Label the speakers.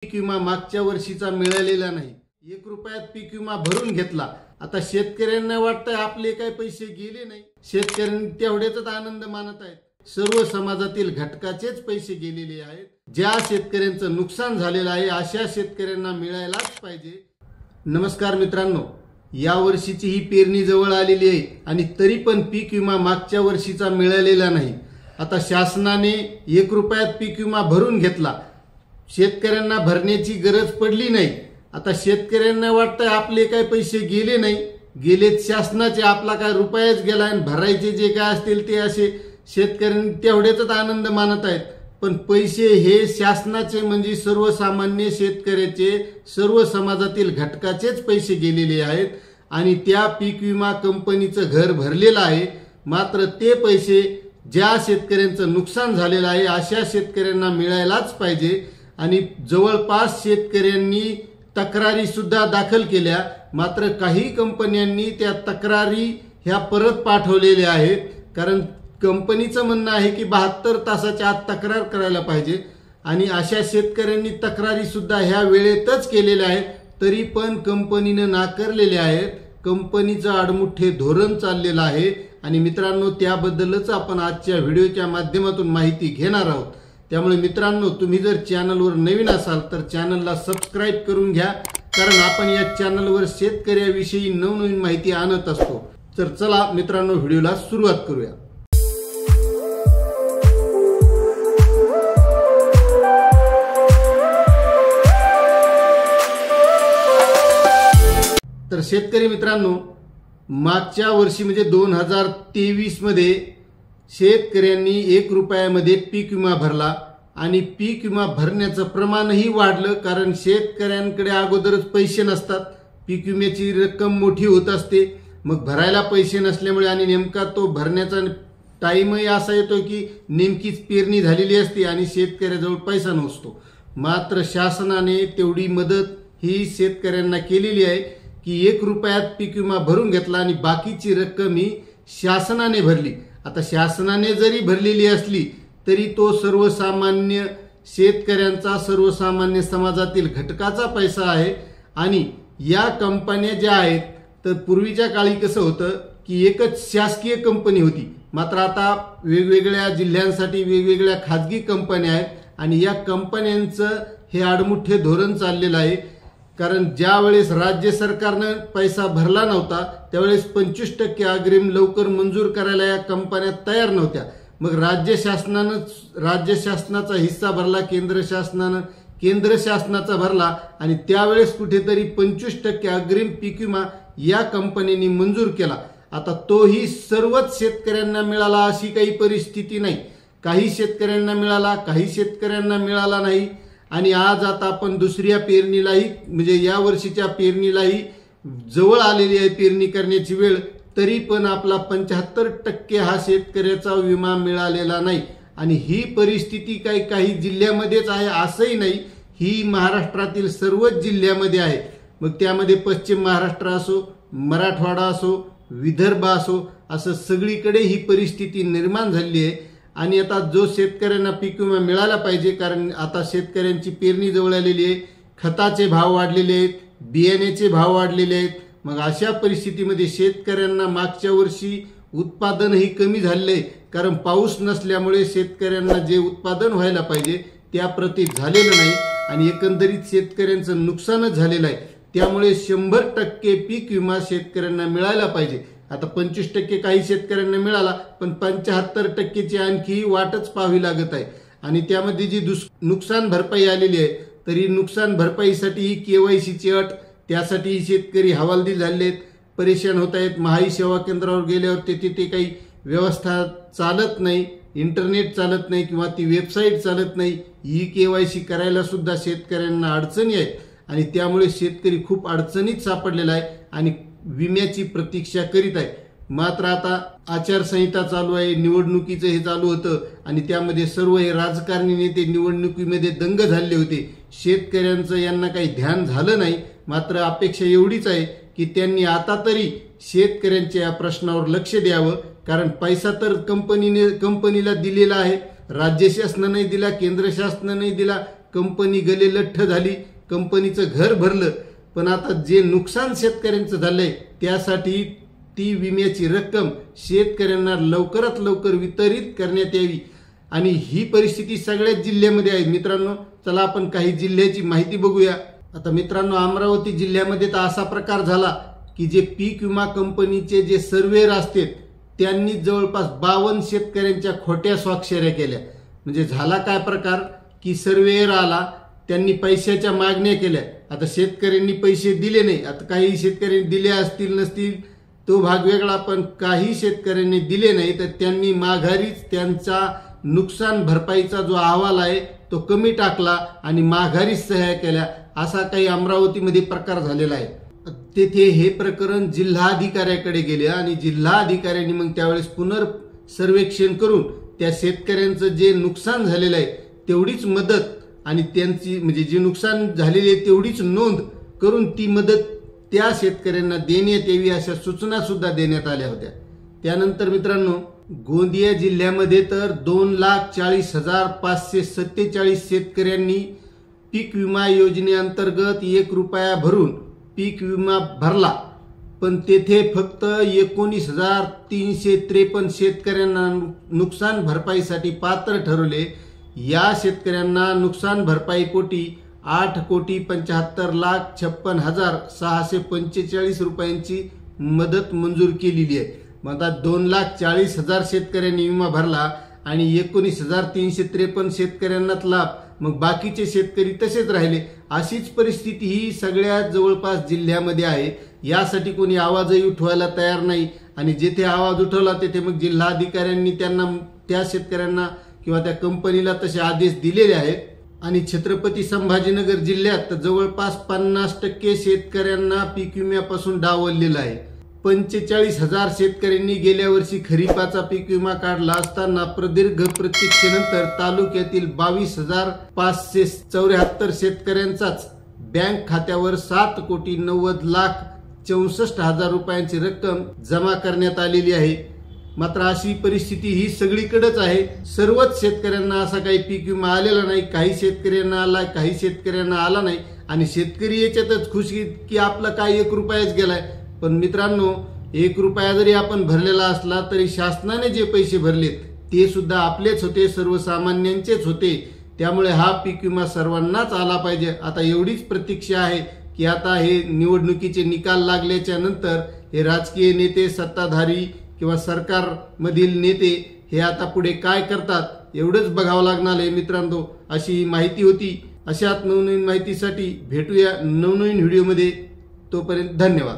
Speaker 1: पीक विमा मागच्या वर्षीचा मिळालेला नाही। 1 रुपयात पीक विमा भरून घेतला। आता शेतकऱ्यांना वाटतंय आपले काही पैसे गेले नाही, शेतकऱ्यांनी तेवढेच आनंद मानत आहेत। सर्व समाजातील घटकाचेच पैसे गेलेले आहेत। ज्या शेतकऱ्यांचं नुकसान झालेलं आहे अशा शेतकऱ्यांना मिळायलाच पाहिजे। नमस्कार मित्रांनो, या वर्षीची ही पेरणी जवळ आलेली आहे आणि तरी पण पीक विमा मागच्या वर्षीचा मिळालेला नाही। आता शासनाने 1 रुपयात पीक विमा भरून घेतला, शेतकऱ्यांना भरण्याची गरज पडली नाही। आता शेतकऱ्यांना वाटतंय आपले काही पैसे गेले नाही, गेलेत शासनाचे, आपला काय रुपयाच गेला आणि भरायचे जे काय असतील ते असे शेतकऱ्यांनी तेवढेच आनंद मानत आहेत। पण पैसे हे शासनाचे म्हणजे सर्वसामान्य शेतकऱ्याचे, सर्व समाजातील घटकाचेच पैसे गेलेले आहेत आणि त्या पीक विमा कंपनीचं घर भरलेलं आहे। मात्र ते पैसे ज्या शेतकऱ्यांचं नुकसान झालेलं आहे अशा शेतकऱ्यांना मिळायलाच पाहिजे आणि जवळपास शेतकऱ्यांनी तक्रारी सुद्धा दाखल केल्या। मात्र काही कंपन्यांनी त्या तक्रारी ह्या परत पाठवलेल्या आहेत, कारण कंपनीचं म्हणणं आहे की 72 तासाच्या आत तक्रार करायला पाहिजे आणि अशा शेतकऱ्यांनी तक्रारी सुद्धा ह्या वेळेतच केलेल्या आहेत, तरी पण कंपनीनं नाकारलेले आहेत। कंपनीचं आडमुठे धोरण चाललेलं आहे आणि मित्रांनो, त्याबद्दलच आपण आजच्या व्हिडिओच्या माध्यमातून माहिती घेणार आहोत। त्यामुळे मित्रांनो, तुम्ही जर चॅनलवर नवीन असाल तर चॅनलला सबस्क्राईब करून घ्या, कारण आपण या चॅनलवर शेतकऱ्याविषयी नवनवीन माहिती आणत असतो। तर चला मित्रांनो, व्हिडिओला सुरुवात करूया। तर शेतकरी मित्रांनो, मागच्या वर्षी म्हणजे 2023 मध्ये शेतकऱ्यांनी 1 रुपयामध्ये पीक विमा भरला आणि पीक विमा भरण्याचं प्रमाणही वाढलं, कारण शेतकऱ्यांकडे अगोदरच पैसे नसतात, पीक विम्याची रक्कम मोठी होत असते, मग भरायला पैसे नसल्यामुळे आणि नेमका तो भरण्याचा टाईमही असा येतो की नेमकीच पेरणी झालेली असते आणि शेतकऱ्याजवळ पैसा नसतो। मात्र शासनाने तेवढी मदत ही शेतकऱ्यांना केलेली आहे की 1 रुपयात पीक विमा भरून घेतला आणि बाकीची रक्कम ही शासनाने भरली। आता शासनाने जरी भरलेली असली तरी तो सर्वसामान्य शेतकऱ्यांचा, सर्वसामान्य समाजातील घटकाचा पैसा आहे आणि या कंपन्या ज्या आहेत, तर पूर्वीच्या काळी कसं होतं की एकच शासकीय कंपनी होती, मात्र आता वेगवेगळ्या जिल्ह्यांसाठी वेगवेगळ्या खाजगी कंपन्या आहेत आणि या कंपन्यांचं हे आडमुठे धोरण चाललेलं आहे। कारण ज्या वेळेस राज्य सरकारनं पैसा भरला नव्हता त्यावेळेस 25% अग्रिम लवकर मंजूर करायला या कंपन्या तयार नव्हत्या। मग राज्य शासनाचा हिस्सा भरला केंद्र शासनानं, केंद्र शासनाचा भरला आणि त्यावेळेस कुठेतरी 25% अग्रिम पीक विमा या कंपनीने मंजूर केला। आता तोही सर्वच शेतकऱ्यांना मिळाला अशी काही परिस्थिती नाही, काही शेतकऱ्यांना मिळाला, काही शेतकऱ्यांना मिळाला नाही। आणि आज आता आपण दुसऱ्या पेरणीलाही म्हणजे या वर्षीच्या पेरणीलाही जवळ आलेली आहे पेरणी करण्याची वेळ, तरी पण आपला 75% हा शेतकऱ्याचा विमा मिळालेला नाही। आणि ही परिस्थिती काही जिल्ह्यामध्येच आहे असंही नाही, ही महाराष्ट्रातील सर्वच जिल्ह्यामध्ये आहे। मग त्यामध्ये पश्चिम महाराष्ट्र असो, मराठवाडा असो, विदर्भ असो, असं सगळीकडे ही परिस्थिती निर्माण झाली आहे। आणि आता जो शेतकऱ्यांना पीक विमा मिळाला पाहिजे, कारण आता शेतकऱ्यांची पेरणी जवळ आलेली आहे, खताचे भाव वाढलेले आहेत, बियाण्याचे भाव वाढलेले आहेत। मग अशा परिस्थितीमध्ये शेतकऱ्यांना मागच्या वर्षी उत्पादनही कमी झाले, कारण पाऊस नसल्यामुळे शेतकऱ्यांना जे उत्पादन व्हायला पाहिजे त्या प्रती झालेलं नाही आणि एकंदरीत शेतकऱ्यांचं नुकसानच झालेलं आहे। त्यामुळे 100% पीक विमा शेतकऱ्यांना मिळायला पाहिजे। आता 25% काही शेतकऱ्यांना मिळाला, पण 75%ची आणखी वाटच पाहावी लागत आहे। आणि त्यामध्ये जी नुकसान भरपाई आलेली आहे, तरी नुकसान भरपाईसाठी ही KYCची अट, त्यासाठी शेतकरी हवालदिल झाले आहेत, परेशान होत आहेत। महाई सेवा केंद्रावर गेल्यावर तिथे काही व्यवस्था चालत नाही, इंटरनेट चालत नाही किंवा ती वेबसाईट चालत नाही, KYC करायला सुद्धा शेतकऱ्यांना अडचणी आहेत आणि त्यामुळे शेतकरी खूप अडचणीत सापडलेला आहे आणि विम्याची प्रतीक्षा करीत आहे। मात्र आता आचारसंहिता चालू आहे, निवडणुकीचं हे चालू होतं आणि त्यामध्ये सर्व हे राजकारणी नेते निवडणुकीमध्ये दंग झाले होते। शेतकऱ्यांचं यांना काही ध्यान झालं नाही। मात्र अपेक्षा एवढीच आहे की त्यांनी आता तरी शेतकऱ्यांच्या या प्रश्नावर लक्ष द्यावं, कारण पैसा तर कंपनीला दिलेला आहे, राज्य शासनाने दिला, केंद्र शासनाने दिला, कंपनी गले लठ्ठ झाली, कंपनीचं घर भरलं, पण आता जे नुकसान शेतकऱ्यांचं झालंय त्यासाठी ती विम्याची रक्कम शेतकऱ्यांना लवकरात लवकर वितरित करण्यात यावी. आणि ही परिस्थिती सगळ्याच जिल्ह्यामध्ये आहे मित्रांनो. चला आपण काही जिल्ह्याची माहिती बघूया. आता मित्रांनो, अमरावती जिल्ह्यामध्ये तर असा प्रकार झाला की जे पीक विमा कंपनीचे जे सर्वेअर असतात त्यांनी जवळपास 52 शेतकऱ्यांच्या खोट्या स्वाक्षऱ्या केल्या. म्हणजे झाला काय प्रकार की सर्वेअर आला, त्यांनी पैशाच्या मागण्या केल्या. आता शेतकऱ्यांनी पैसे दिले नाही. आता काही शेतकऱ्यांनी दिले असतील नसतील तो भाग वेगळा, पण काही शेतकऱ्यांनी दिले नाही तर त्यांनी माघारीच त्यांचा नुकसान भरपाईचा जो अहवाल आहे तो कमी टाकला आणि माघारीच सह्या केल्या. असा काही अमरावतीमध्ये प्रकार झालेला आहे. तेथे हे प्रकरण जिल्हाधिकाऱ्याकडे गेले आणि जिल्हाधिकाऱ्यांनी मग त्यावेळेस पुनर्सर्वेक्षण करून त्या शेतकऱ्यांचं जे नुकसान झालेलं आहे तेवढीच मदत आणि त्यांची म्हणजे जे नुकसान झालेली आहे तेवढीच नोंद करून ती मदत त्या शेतकऱ्यांना देण्यात यावी अशा सूचना सुद्धा देण्यात आल्या होत्या. त्यानंतर मित्रांनो, गोंदिया जिल्ह्यामध्ये तर 2,40,547 शेतकऱ्यांनी पीक विमा योजनेअंतर्गत 1 रुपया भरून पीक विमा भरला, पण तेथे फक्त 19,353 शेतकऱ्यांना नुकसान भरपाईसाठी पात्र ठरवले. या शेतकऱ्यांना नुकसान भरपाईपोटी 8,75,56,645 रुपयांची मदत मंजूर केलेली आहे. मग आता 2,40,000 शेतकऱ्यांनी विमा भरला आणि 19,353 शेतकऱ्यांनाच लाभ, मग बाकीचे शेतकरी तसेच राहिले. अशीच परिस्थिती ही सगळ्या जवळपास जिल्ह्यामध्ये आहे. यासाठी कोणी आवाजही उठवायला तयार नाही आणि जेथे आवाज उठवला तेथे मग जिल्हाधिकाऱ्यांनी त्यांना त्या शेतकऱ्यांना किंवा त्या कंपनीला तसे आदेश दिलेले आहेत. आणि छत्रपती संभाजीनगर जिल्ह्यात जवळपास 50% शेतकऱ्यांना पीक विम्यापासून डावललेलं आहे. 45,000 शेतकऱ्यांनी गेल्या वर्षी खरीपाचा पीक विमा काढला असताना प्रदीर्घ प्रतीक्षेनंतर तालुक्यातील 22,574 शेतकऱ्यांचाच बँक खात्यावर 7,90,64,00,000 रुपयांची रक्कम जमा करण्यात आलेली आहे. मात्र अशी परिस्थिती ही सगळीकडेच आहे. सर्वच शेतकऱ्यांना असा काही पीक विमा आलेला नाही. काही शेतकऱ्यांना आला, काही शेतकऱ्यांना आला नाही आणि शेतकरी याच्यातच खुशी की आपला काय 1 रुपयाच गेलाय. पण मित्रांनो, 1 रुपया जरी आपण भरलेला असला तरी शासनाने जे पैसे भरलेत ते सुद्धा आपलेच होते, सर्वसामान्यांचेच होते. त्यामुळे हा पीक विमा सर्वांनाच आला पाहिजे. आता एवढीच प्रतीक्षा आहे की आता हे निवडणुकीचे निकाल लागल्याच्या नंतर हे राजकीय नेते, सत्ताधारी किंवा सरकारमधील नेते हे आता पुढे काय करतात एवढंच बघावं लागणार आहे मित्रांनो. अशी माहिती होती. अशाच नवनवीन माहितीसाठी भेटूया नवनवीन व्हिडिओमध्ये. तोपर्यंत धन्यवाद.